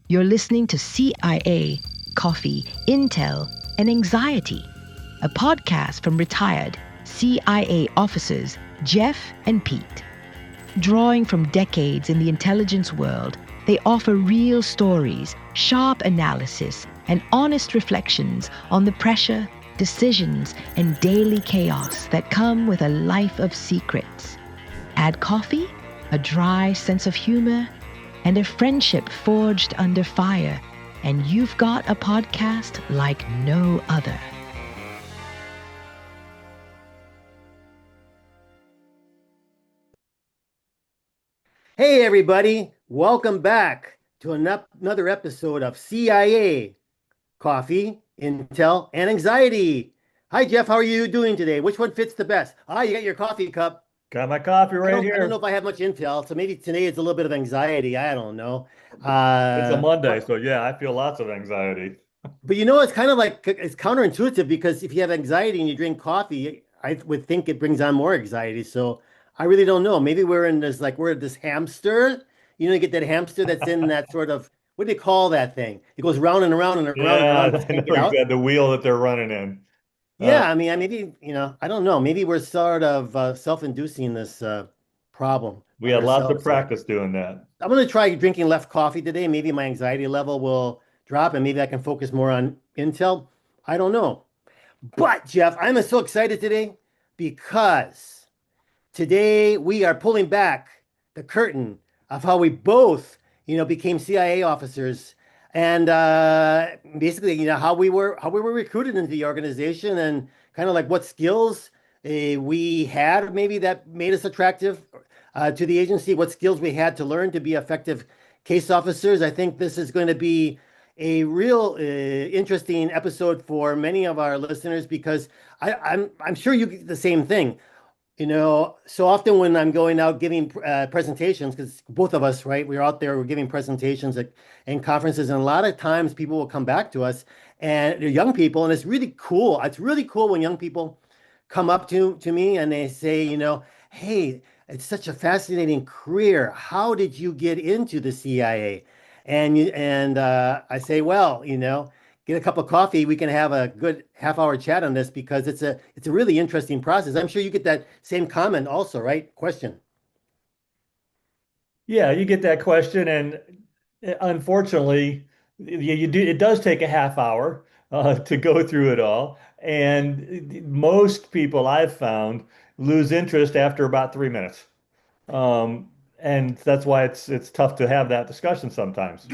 You're listening to CIA, Coffee, Intel, and Anxiety, a podcast from retired CIA officers Jeff and Pete. Drawing from decades in the intelligence world, they offer real stories, sharp analysis, and honest reflections on the pressure, decisions, and daily chaos that come with a life of secrets. Add coffee, a dry sense of humor, and a friendship forged under fire, and you've got a podcast like no other. Hey, everybody, welcome back to another episode of CIA Coffee, Intel, and Anxiety. Hi, Jeff, how are you doing today? Which one fits the best? You got your coffee cup. Got my coffee I right don't, I don't know here. if I have much intel, so maybe today it's a little bit of anxiety. I don't know. It's a Monday, But so yeah, I feel lots of anxiety. it's kind of like it's counterintuitive because if you have anxiety and you drink coffee, I would think it brings on more anxiety. So I really don't know. Maybe we're this hamster. You get that hamster that's in that sort of what do you call that thing? It goes round and around and around and around, Yeah, just I can't know get out. exactly the wheel that they're running in. Uh, Yeah, I mean, I don't know. Maybe we're sort of self-inducing this problem we on had lots of ourselves. So practice doing that. I'm going to try drinking less coffee today. Maybe my anxiety level will drop and maybe I can focus more on Intel. I don't know. But Jeff, I'm so excited today because today we are pulling back the curtain of how we both, became CIA officers and basically, how we were recruited into the organization and kind of like what skills we had maybe that made us attractive to the agency, what skills we had to learn to be effective case officers. I think this is going to be a real interesting episode for many of our listeners because I'm sure you get the same thing. So often when I'm going out giving presentations, because both of us, right, we're out there, we're giving presentations and conferences, and a lot of times people will come back to us and they're young people, and it's really cool. It's really cool when young people come up to me and they say, hey, it's such a fascinating career. How did you get into the CIA? And I say, well, get a cup of coffee. We can have a good half-hour chat on this because it's a really interesting process. I'm sure you get that same comment also, right? Question. Yeah, you get that question, and unfortunately, you do. It does take a half hour to go through it all, and most people I've found lose interest after about 3 minutes. And that's why it's tough to have that discussion sometimes.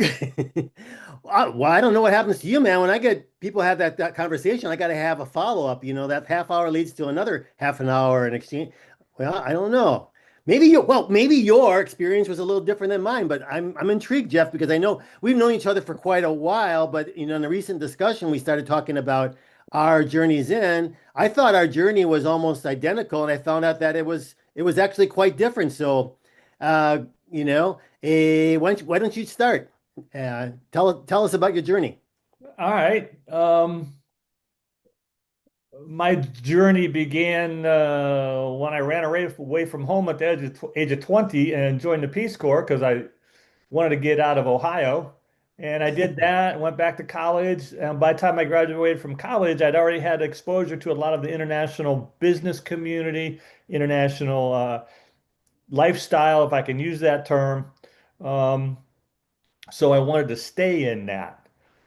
Well, I don't know what happens to you, man. When I get people have that conversation, I got to have a follow-up. That half hour leads to another half an hour in exchange. Well, I don't know. Maybe your experience was a little different than mine, but I'm intrigued, Jeff, because I know we've known each other for quite a while, but in a recent discussion, we started talking about our journeys in. I thought our journey was almost identical, and I found out that it was actually quite different. So, uh, why don't you start? Tell us about your journey. All right. My journey began when I ran away from home at the age of 20 and joined the Peace Corps because I wanted to get out of Ohio. And I did that, went back to college. And by the time I graduated from college, I'd already had exposure to a lot of the international business community, international lifestyle, if I can use that term. Um, so I wanted to stay in that.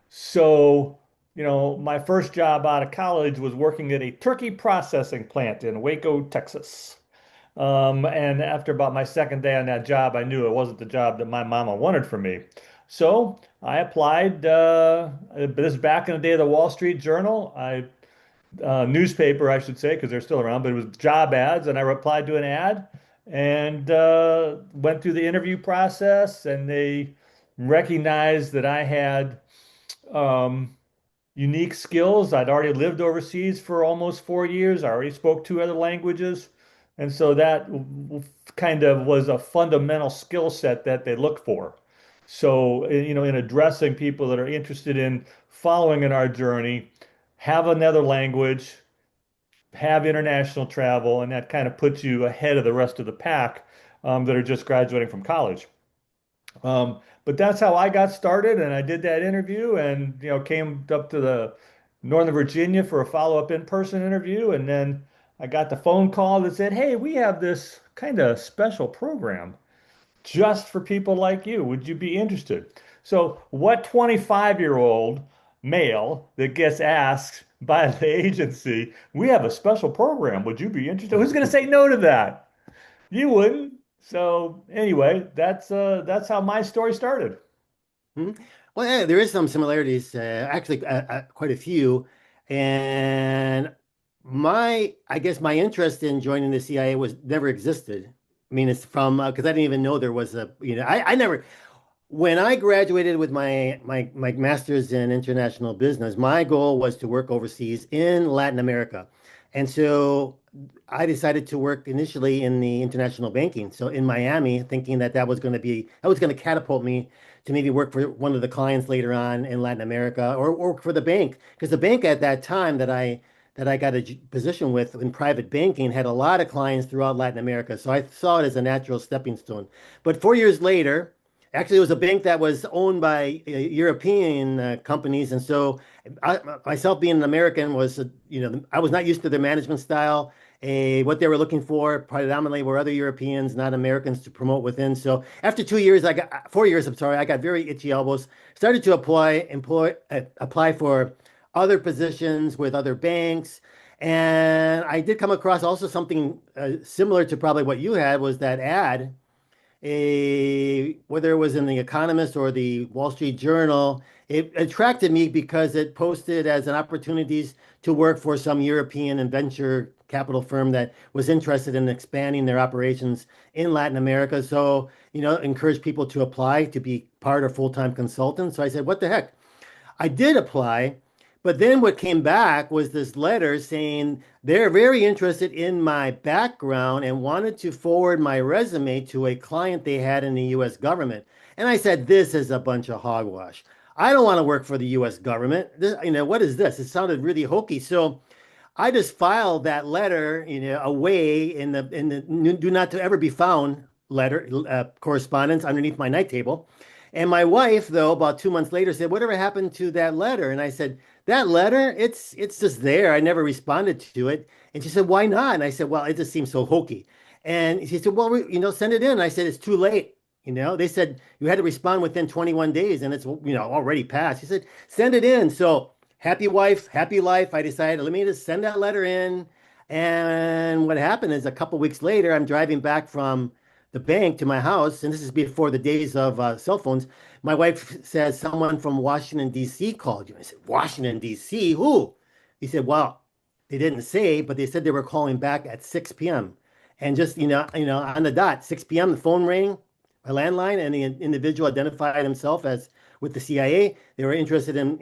So, my first job out of college was working at a turkey processing plant in Waco, Texas. And after about my second day on that job, I knew it wasn't the job that my mama wanted for me. So I applied. This is back in the day of the Wall Street Journal. Newspaper, I should say, because they're still around, but it was job ads, and I replied to an ad and went through the interview process, and they recognized that I had um, unique skills. I'd already lived overseas for almost 4 years. I already spoke two other languages. And so that kind of was a fundamental skill set that they look for. So, in addressing people that are interested in following in our journey, have another language, have international travel, and that kind of puts you ahead of the rest of the pack that are just graduating from college. But that's how I got started, and I did that interview, and came up to the Northern Virginia for a follow-up in-person interview, and then I got the phone call that said, "Hey, we have this kind of special program just for people like you. Would you be interested?" So, what 25-year-old male that gets asked by the agency, "We have a special program. Would you be interested?" Who's going to say no to that? You wouldn't. So anyway, that's how my story started. Hmm. Well, yeah, there is some similarities, actually, quite a few. And I guess my interest in joining the CIA was never existed. I mean, it's from because I didn't even know there was I never, when I graduated with my master's in international business, my goal was to work overseas in Latin America. And so I decided to work initially in the international banking. So in Miami, thinking that that was going to catapult me to maybe work for one of the clients later on in Latin America or work for the bank. Because the bank at that time that I got a position with in private banking had a lot of clients throughout Latin America. So I saw it as a natural stepping stone. But 4 years later, actually, it was a bank that was owned by European companies, and so myself being an American I was not used to their management style. What they were looking for predominantly were other Europeans, not Americans, to promote within. So after 2 years, 4 years, I'm sorry, I got very itchy elbows. Started to apply for other positions with other banks. And I did come across also something similar to probably what you had was that ad whether it was in the Economist or the Wall Street Journal, it attracted me because it posted as an opportunities to work for some European and venture capital firm that was interested in expanding their operations in Latin America. So, encourage people to apply to be part or full-time consultants. So I said, what the heck? I did apply, but then what came back was this letter saying they're very interested in my background and wanted to forward my resume to a client they had in the US government. And I said, this is a bunch of hogwash. I don't want to work for the US government. What is this? It sounded really hokey. So I just filed that letter, away in the do not to ever be found letter correspondence underneath my night table. And my wife, though, about 2 months later, said, "Whatever happened to that letter?" And I said, "That letter, it's just there. I never responded to it." And she said, "Why not?" And I said, "Well, it just seems so hokey." And she said, "Well, send it in." And I said, "It's too late." They said you had to respond within 21 days, and it's already passed. She said, "Send it in." So happy wife, happy life. I decided, let me just send that letter in. And what happened is a couple weeks later, I'm driving back from the bank to my house, and this is before the days of cell phones. My wife says someone from Washington, D.C. called you. I said, Washington, D.C.? Who? He said, well, they didn't say, but they said they were calling back at 6 p.m. And just, on the dot, 6 p.m., the phone rang, a landline, and the individual identified himself as with the CIA. They were interested in,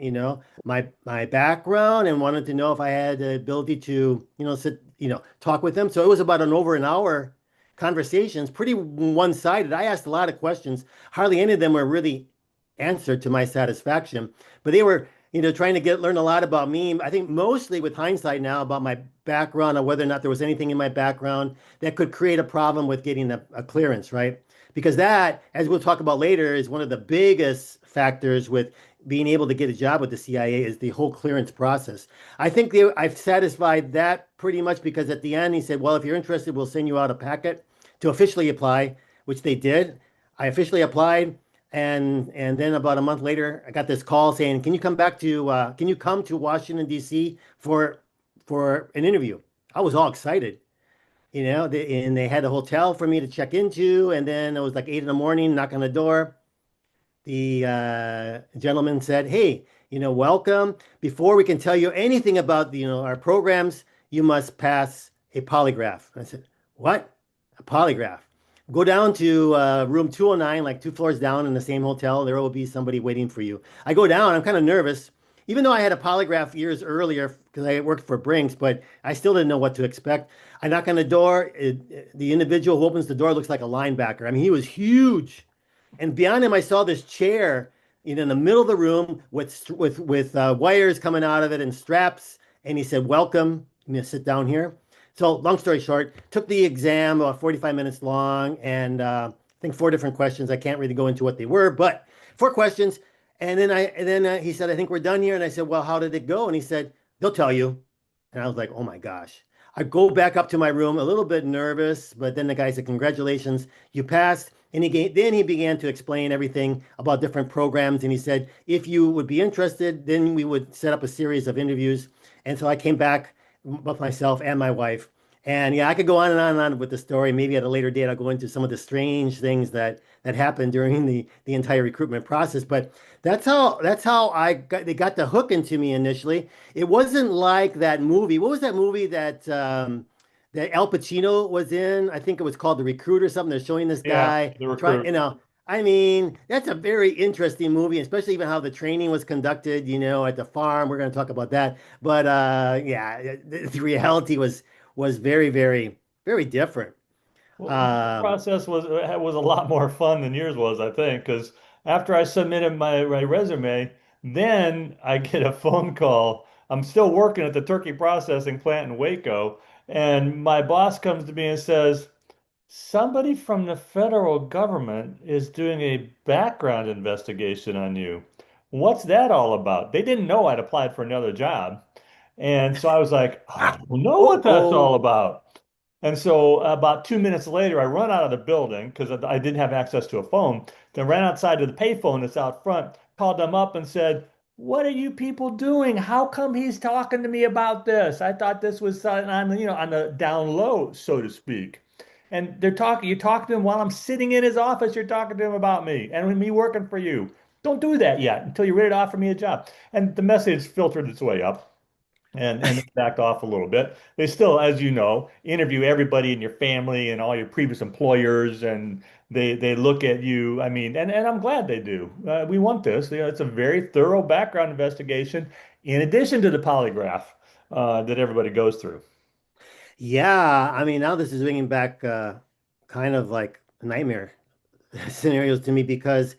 my background and wanted to know if I had the ability to, talk with them. So it was about over an hour conversations, pretty one-sided. I asked a lot of questions. Hardly any of them were really answered to my satisfaction, but they were, trying to learn a lot about me. I think mostly with hindsight now about my background or whether or not there was anything in my background that could create a problem with getting a clearance, right? Because that, as we'll talk about later, is one of the biggest factors with being able to get a job with the CIA is the whole clearance process. I think I've satisfied that pretty much because at the end he said, well, if you're interested, we'll send you out a packet to officially apply, which they did. I officially applied. And then about a month later, I got this call saying, can you come to Washington, D.C. for an interview? I was all excited, and they had a hotel for me to check into. And then it was like 8 in the morning, knock on the door. The gentleman said, "Hey, welcome. Before we can tell you anything about our programs, you must pass a polygraph." I said, "What? A polygraph?" Go down to room 209, like 2 floors down in the same hotel. There will be somebody waiting for you. I go down. I'm kind of nervous, even though I had a polygraph years earlier because I worked for Brinks, but I still didn't know what to expect. I knock on the door. The individual who opens the door looks like a linebacker. I mean, he was huge. And beyond him, I saw this chair, in the middle of the room with wires coming out of it and straps. And he said, "Welcome. You may sit down here." So long story short, took the exam about 45 minutes long and think 4 different questions. I can't really go into what they were, but 4 questions. And then he said, I think we're done here. And I said, well, how did it go? And he said, they'll tell you. And I was like, oh my gosh. I go back up to my room, a little bit nervous, but then the guy said, congratulations, you passed. And then he began to explain everything about different programs. And he said, if you would be interested, then we would set up a series of interviews. And so I came back with myself and my wife. And yeah, I could go on and on and on with the story. Maybe at a later date, I'll go into some of the strange things that happened during the entire recruitment process. But that's how they got the hook into me initially. It wasn't like that movie. What was that movie that Al Pacino was in? I think it was called The Recruit or something. They're showing this Yeah, guy the try, recruit. I mean, that's a very interesting movie, especially even how the training was conducted, at the farm. We're going to talk about that. But yeah, the reality was very, very, very different. Well, my Um, process was a lot more fun than yours was, I think, because after I submitted my resume, then I get a phone call. I'm still working at the turkey processing plant in Waco, and my boss comes to me and says, somebody from the federal government is doing a background investigation on you. What's that all about? They didn't know I'd applied for another job. And so I was like, I don't know what that's all oh, about. And so about 2 minutes later, I run out of the building because I didn't have access to a phone. Then ran outside to the payphone that's out front, called them up and said, what are you people doing? How come he's talking to me about this? I thought this was on the down low, so to speak. And you talk to him while I'm sitting in his office, you're talking to him about me and me working for you. Don't do that yet until you're ready to offer me a job. And the message filtered its way up and backed off a little bit. They still, as you know, interview everybody in your family and all your previous employers, and they look at you. I mean, and I'm glad they do. We want this. It's a very thorough background investigation, in addition to the polygraph that everybody goes through. yeah. I mean, now this is bringing back kind of like nightmare scenarios to me because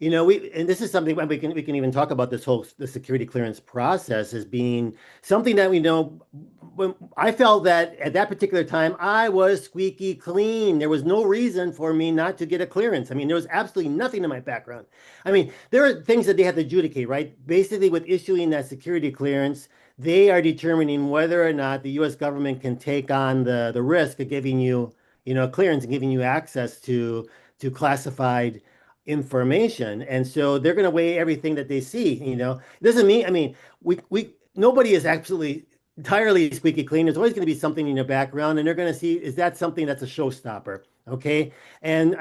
and this is something we can even talk about the security clearance process as being something that we know. When I felt that at that particular time I was squeaky clean. There was no reason for me not to get a clearance. I mean, there was absolutely nothing in my background. I mean, there are things that they have to adjudicate, right? Basically, with issuing that security clearance, they are determining whether or not the U.S. government can take on the risk of giving you, clearance and giving you access to classified information. And so they're going to weigh everything that they see, It doesn't mean, I mean, we nobody is absolutely entirely squeaky clean. There's always going to be something in your background, and they're going to see, is that something that's a showstopper? Okay. And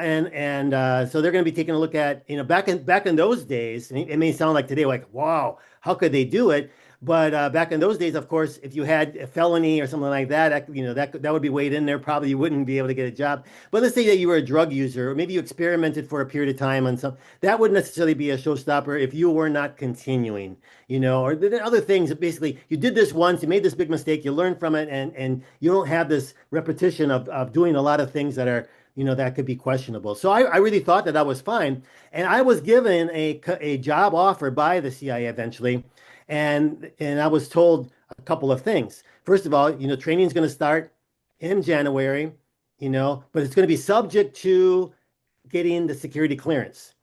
so they're going to be taking a look at, back in those days, and it may sound like today, like, wow, how could they do it? But back in those days, of course, if you had a felony or something like that, that would be weighed in there. Probably you wouldn't be able to get a job. But let's say that you were a drug user, or maybe you experimented for a period of time on some. That wouldn't necessarily be a showstopper if you were not continuing, or the other things. That basically, you did this once, you made this big mistake, you learn from it, and you don't have this repetition of doing a lot of things that are. That could be questionable. So I really thought that was fine. And I was given a job offer by the CIA eventually. And I was told a couple of things. First of all, training is going to start in January, but it's going to be subject to getting the security clearance.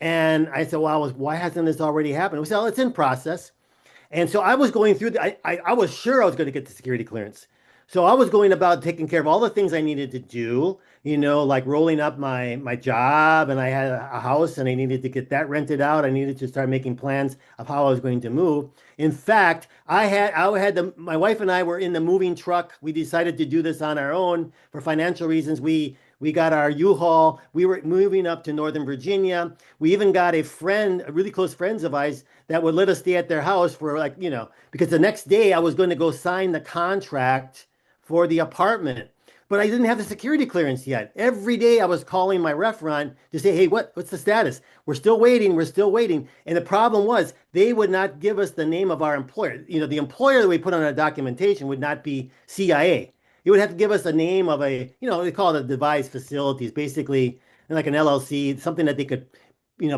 And I said, well, why hasn't this already happened? We said, well, it's in process. And so I was going through I was sure I was going to get the security clearance. So I was going about taking care of all the things I needed to do, like rolling up my job, and I had a house and I needed to get that rented out. I needed to start making plans of how I was going to move. In fact, my wife and I were in the moving truck. We decided to do this on our own for financial reasons. We got our U-Haul. We were moving up to Northern Virginia. We even got a friend, a really close friends of ours, that would let us stay at their house for because the next day I was going to go sign the contract for the apartment. But I didn't have the security clearance yet. Every day I was calling my restaurant to say, hey, what's the status? We're still waiting. We're still waiting. And the problem was they would not give us the name of our employer. The employer that we put on our documentation would not be CIA. It would have to give us a name of they call it a devised facilities, basically like an LLC, something that they could,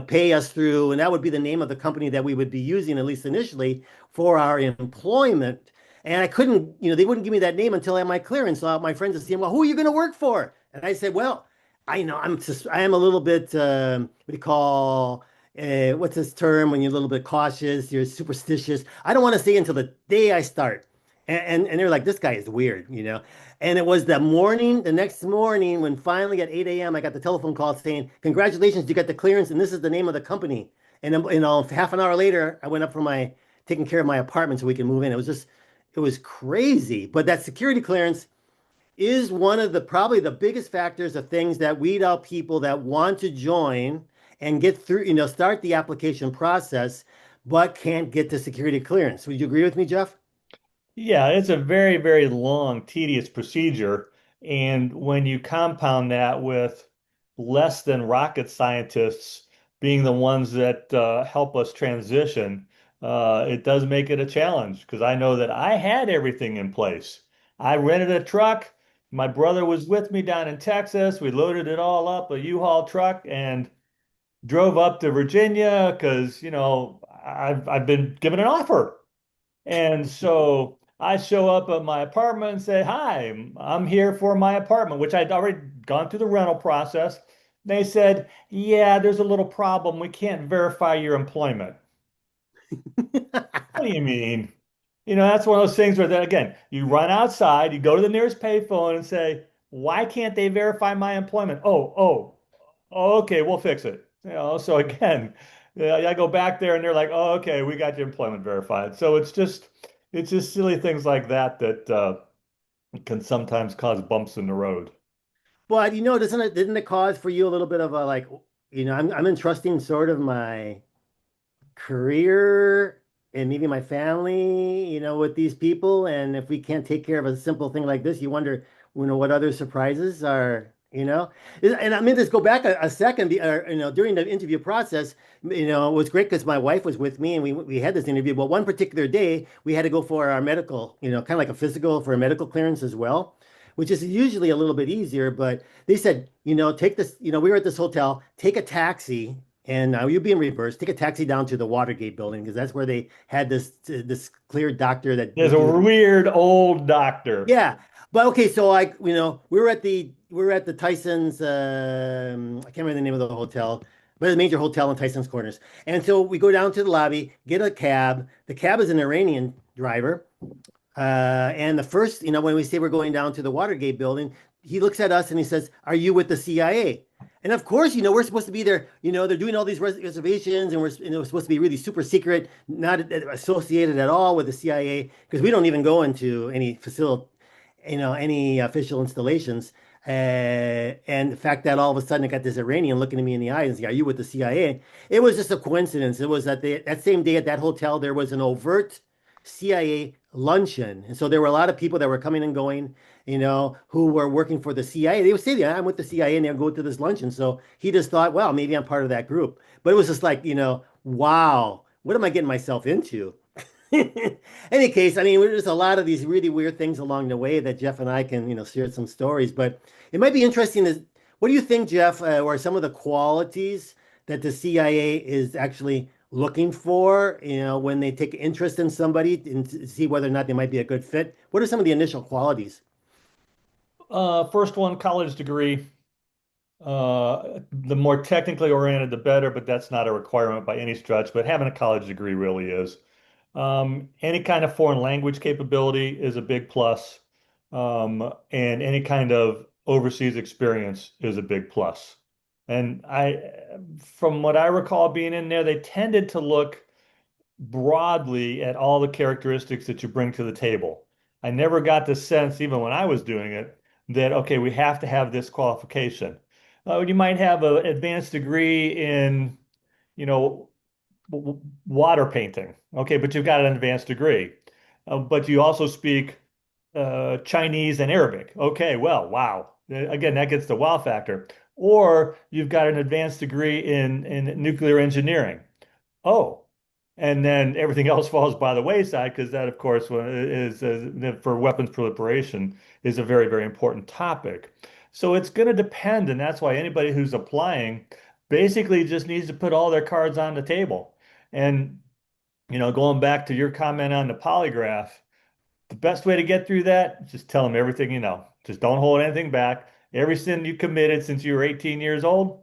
pay us through. And that would be the name of the company that we would be using, at least initially, for our employment. And I couldn't, they wouldn't give me that name until I had my clearance. So my friends would say, well, who are you going to work for? And I said, well, I know I am a little bit what do you call what's this term when you're a little bit cautious, you're superstitious. I don't want to say until the day I start. And they're like, this guy is weird, you know. And it was the next morning when finally at 8 a.m. I got the telephone call saying, congratulations, you got the clearance and this is the name of the company. And then, half an hour later, I went up for my taking care of my apartment so we can move in. It was crazy. But that security clearance is one of the probably the biggest factors of things that weed out people that want to join and get through, start the application process, but can't get the security clearance. Would you agree with me, Jeff? Yeah, it's a very, very long, tedious procedure. And when you compound that with less than rocket scientists being the ones that help us transition, it does make it a challenge because I know that I had everything in place. I rented a truck. My brother was with me down in Texas. We loaded it all up, a U-Haul truck, and drove up to Virginia because, I've been given an offer. And so I show up at my apartment and say, "Hi, I'm here for my apartment," which I'd already gone through the rental process. They said, "Yeah, there's a little problem. We can't verify your employment." What do you mean? That's one of those things where then again, you run outside, you go to the nearest payphone and say, "Why can't they verify my employment?" Oh, okay, we'll fix it. So again, yeah, I go back there and they're like, "Oh, okay, we got your employment verified." So it's just silly things like that that can sometimes cause bumps in the road. But didn't it cause for you a little bit of a like, I'm entrusting sort of my career and maybe my family, with these people. And if we can't take care of a simple thing like this, you wonder, what other surprises are, And I mean, just go back a second, during the interview process, it was great because my wife was with me and we had this interview. But one particular day, we had to go for our medical, kind of like a physical for a medical clearance as well. Which is usually a little bit easier, but they said, take this, we were at this hotel, take a taxi and now you're being reimbursed. Take a taxi down to the Watergate building because that's where they had this clear doctor that There's would a do the. weird old doctor. Yeah, but okay. So we were at the Tyson's. I can't remember the name of the hotel, but a major hotel in Tyson's Corners. And so we go down to the lobby, get a cab. The cab is an Iranian driver. And the first, when we say we're going down to the Watergate building, he looks at us and he says, "Are you with the CIA?" And of course, we're supposed to be there. They're doing all these reservations, and we're supposed to be really super secret, not associated at all with the CIA, because we don't even go into any facility, any official installations. And the fact that all of a sudden I got this Iranian looking at me in the eyes and saying, "Are you with the CIA?" It was just a coincidence. It was that same day at that hotel there was an overt CIA luncheon, and so there were a lot of people that were coming and going, who were working for the CIA. They would say, "Yeah, I'm with the CIA," and they'll go to this luncheon. So he just thought, "Well, maybe I'm part of that group." But it was just like, wow, what am I getting myself into? Any case, I mean, there's a lot of these really weird things along the way that Jeff and I can, share some stories. But it might be interesting. What do you think, Jeff, or some of the qualities that the CIA is actually looking for, when they take interest in somebody and to see whether or not they might be a good fit? What are some of the initial qualities? First one, college degree. The more technically oriented, the better, but that's not a requirement by any stretch. But having a college degree really is. Any kind of foreign language capability is a big plus. And any kind of overseas experience is a big plus. And from what I recall being in there, they tended to look broadly at all the characteristics that you bring to the table. I never got the sense, even when I was doing it, that, okay, we have to have this qualification. You might have an advanced degree in, you know, water painting. Okay, but you've got an advanced degree. But you also speak Chinese and Arabic. Okay, well, wow. Again, that gets the wow factor. Or you've got an advanced degree in nuclear engineering. Oh, and then everything else falls by the wayside because that, of course, is for weapons proliferation is a very, very important topic. So it's going to depend, and that's why anybody who's applying basically just needs to put all their cards on the table. And going back to your comment on the polygraph, the best way to get through that, just tell them everything you know. Just don't hold anything back. Every sin you committed since you were 18 years old,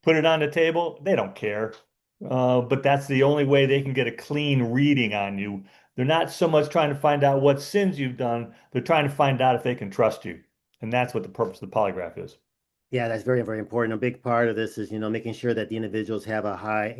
put it on the table. They don't care. But that's the only way they can get a clean reading on you. They're not so much trying to find out what sins you've done. They're trying to find out if they can trust you. And that's what the purpose of the polygraph is. Yeah, that's very, very important. A big part of this is, making sure that the individuals have a high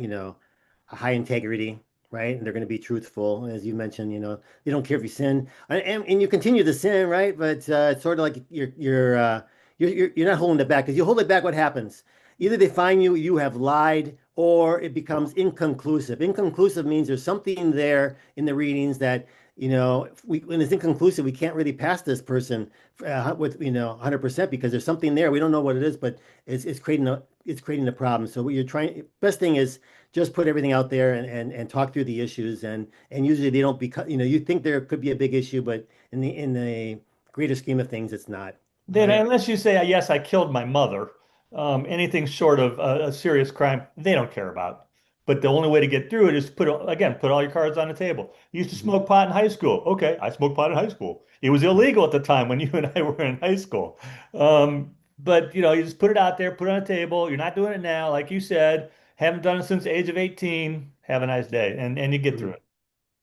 integrity, right? And they're going to be truthful. As you mentioned, they don't care if you sin and you continue to sin, right? But it's sort of like you're not holding it back because you hold it back, what happens? Either they find you have lied, or it becomes inconclusive. Inconclusive means there's something there in the readings that, when it's inconclusive, we can't really pass this person with 100% because there's something there. We don't know what it is, but it's creating a problem. So what you're trying, best thing is just put everything out there and talk through the issues, and usually they don't become, you think there could be a big issue, but in the greater scheme of things, it's not. All Then, right. unless you say, yes, I killed my mother, anything short of a serious crime, they don't care about. But the only way to get through it is to put all your cards on the table. You used to Mhm. smoke pot in high school. Okay, I smoked pot in high school. It was illegal at the time when you and I were in high school. But you just put it out there, put it on the table. You're not doing it now, like you said. Haven't done it since the age of 18. Have a nice day, and you get through Mhm. it.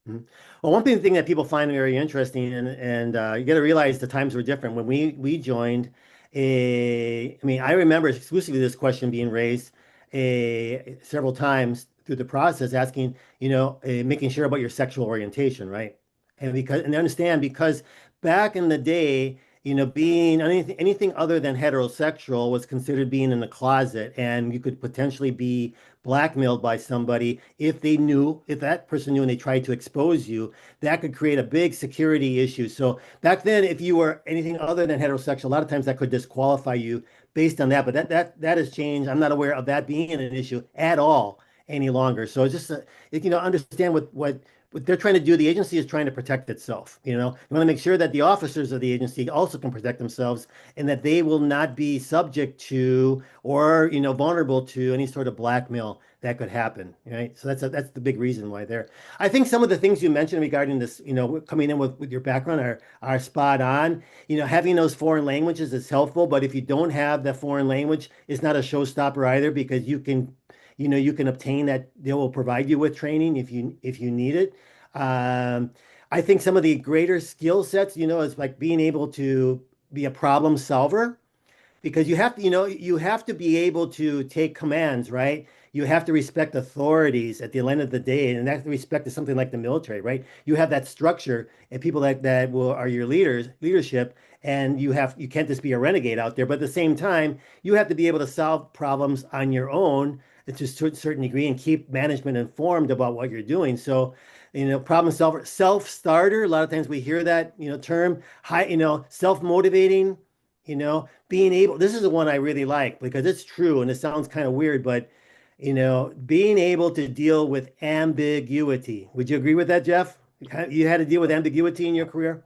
Mhm. Well, one thing that people find very interesting, and you got to realize the times were different when we joined. I mean, I remember exclusively this question being raised several times through the process, asking, making sure about your sexual orientation, right? And understand because back in the day, being anything other than heterosexual was considered being in the closet, and you could potentially be blackmailed by somebody if that person knew and they tried to expose you, that could create a big security issue. So back then, if you were anything other than heterosexual, a lot of times that could disqualify you based on that. But that has changed. I'm not aware of that being an issue at all any longer. So it's just understand what they're trying to do. The agency is trying to protect itself. You want to make sure that the officers of the agency also can protect themselves and that they will not be subject to or vulnerable to any sort of blackmail that could happen, right? So that's the big reason why they're. I think some of the things you mentioned regarding this, coming in with your background are spot on. Having those foreign languages is helpful, but if you don't have that foreign language, it's not a showstopper either because you can obtain that. They will provide you with training if you need it. Um, I think some of the greater skill sets, is like being able to be a problem solver because you have to be able to take commands, right? You have to respect authorities at the end of the day, and that respect is something like the military, right? You have that structure and people are your leadership, and you can't just be a renegade out there. But at the same time, you have to be able to solve problems on your own to a certain degree and keep management informed about what you're doing. So, problem solver, self-starter. A lot of times we hear that term, high, self-motivating. Being able, this is the one I really like because it's true and it sounds kind of weird, but being able to deal with ambiguity. Would you agree with that, Jeff? You had to deal with ambiguity in your career?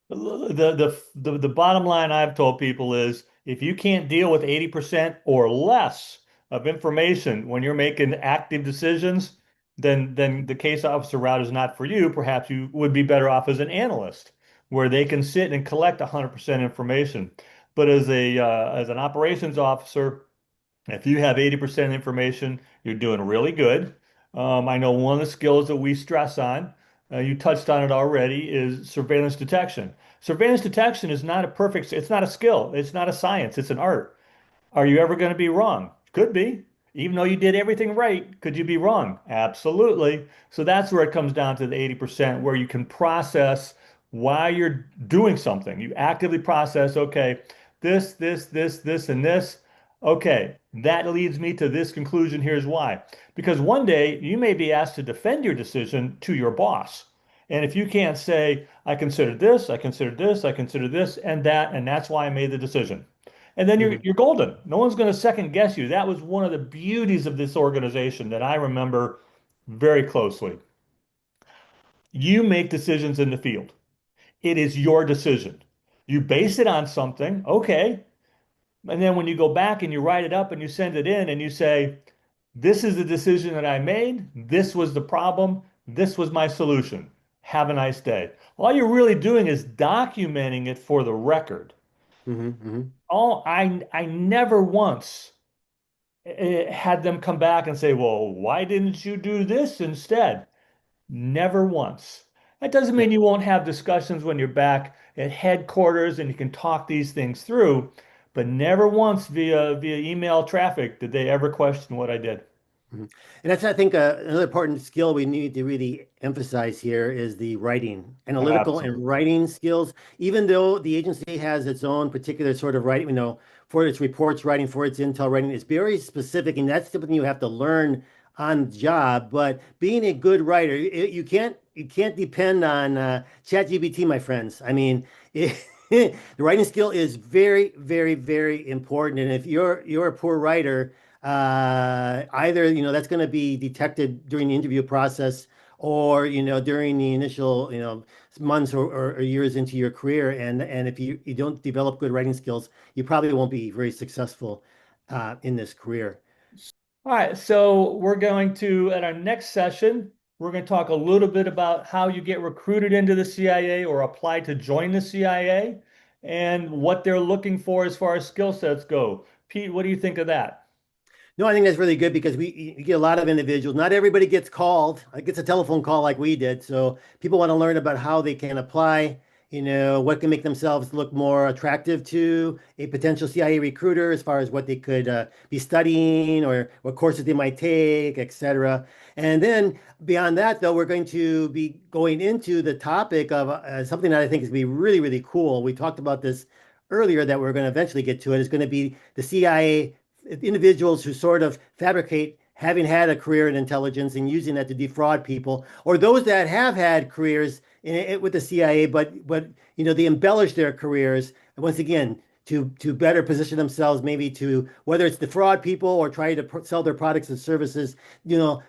The bottom line I've told people is if you can't deal with 80% or less of information when you're making active decisions, then the case officer route is not for you. Perhaps you would be better off as an analyst, where they can sit and collect 100% information. But as an operations officer, if you have 80% information, you're doing really good. I know one of the skills that we stress on, you touched on it already, is surveillance detection. Surveillance detection is not a perfect, it's not a skill, it's not a science, it's an art. Are you ever going to be wrong? Could be. Even though you did everything right, could you be wrong? Absolutely. So that's where it comes down to the 80%, where you can process why you're doing something. You actively process, okay, this, and this. Okay, that leads me to this conclusion. Here's why. Because one day you may be asked to defend your decision to your boss. And if you can't say, I considered this, I considered this, I considered this, and that's why I made the decision. And then you're Mhm. you're golden. No one's going to second guess you. That was one of the beauties of this organization that I remember very closely. You make decisions in the field. It is your decision. You base it on something, okay. And then when you go back and you write it up and you send it in and you say, this is the decision that I made. This was the problem. This was my solution. Have a nice day. All you're really doing is documenting it for the record. Hmm. Hmm. I never once had them come back and say, well, why didn't you do this instead? Never once. That doesn't Yeah. mean you won't have discussions when you're back at headquarters and you can talk these things through, but never once via email traffic did they ever question what I did. Mhm. And that's, I think, another important skill we need to really emphasize here is the writing, analytical and Absolutely. writing skills. Even though the agency has its own particular sort of writing, for its reports writing, for its intel writing, it's very specific, and that's something you have to learn on the job. But being a good writer, you can't depend on ChatGPT, my friends. I mean, the writing skill is very, very, very important. And if you're a poor writer, either that's going to be detected during the interview process, or during the initial months or years into your career, and if you don't develop good writing skills, you probably won't be very successful in this career. All right, so we're going to, at our next session, we're going to talk a little bit about how you get recruited into the CIA or apply to join the CIA and what they're looking for as far as skill sets go. Pete, what do you think of that? No, I think that's really good because you get a lot of individuals. Not everybody gets called, gets a telephone call like we did. So people want to learn about how they can apply, what can make themselves look more attractive to a potential CIA recruiter as far as what they could be studying or what courses they might take, etc. And then beyond that, though, we're going to be going into the topic of something that I think is going to be really, really cool. We talked about this earlier that we're going to eventually get to it. Is going to be the CIA individuals who sort of fabricate having had a career in intelligence and using that to defraud people, or those that have had careers with the CIA, but they embellish their careers once again to better position themselves, maybe to whether it's defraud people or try to sell their products and services, you know,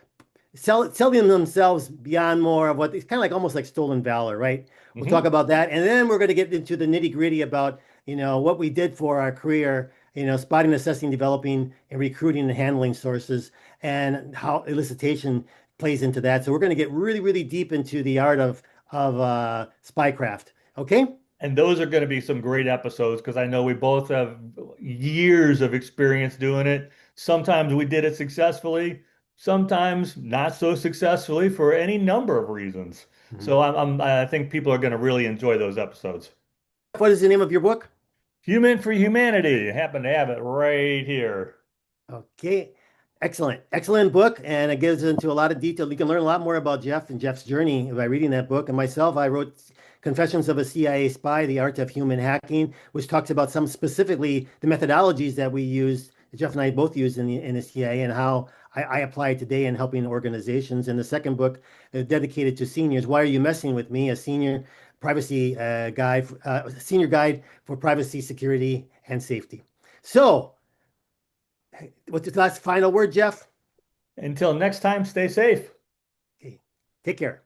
selling themselves beyond more of what it's kind of like almost like stolen valor, right? We'll talk Mhm. about that, and then we're going to get into the nitty gritty about what we did for our career, spotting, assessing, developing, and recruiting and handling sources, and how elicitation plays into that. So we're going to get really, really deep into the art of spycraft. Okay. And those are going to be some great episodes because I know we both have years of experience doing it. Sometimes we did it successfully, sometimes not so successfully for any number of reasons. Mhm. So I think people are going to really enjoy those episodes. What is the name of your book? Human for Humanity. I happen to have it right here. Okay. Excellent. Excellent book. And it gives into a lot of detail. You can learn a lot more about Jeff and Jeff's journey by reading that book. And myself, I wrote Confessions of a CIA Spy, The Art of Human Hacking, which talks about some specifically the methodologies that we used, Jeff and I both used in the CIA, and how I apply it today in helping organizations. And the second book, dedicated to seniors, Why Are You Messing With Me? A senior privacy senior guide for privacy, security, and safety. So, what's the last final word, Jeff? Until next time, stay safe. Okay. Take care.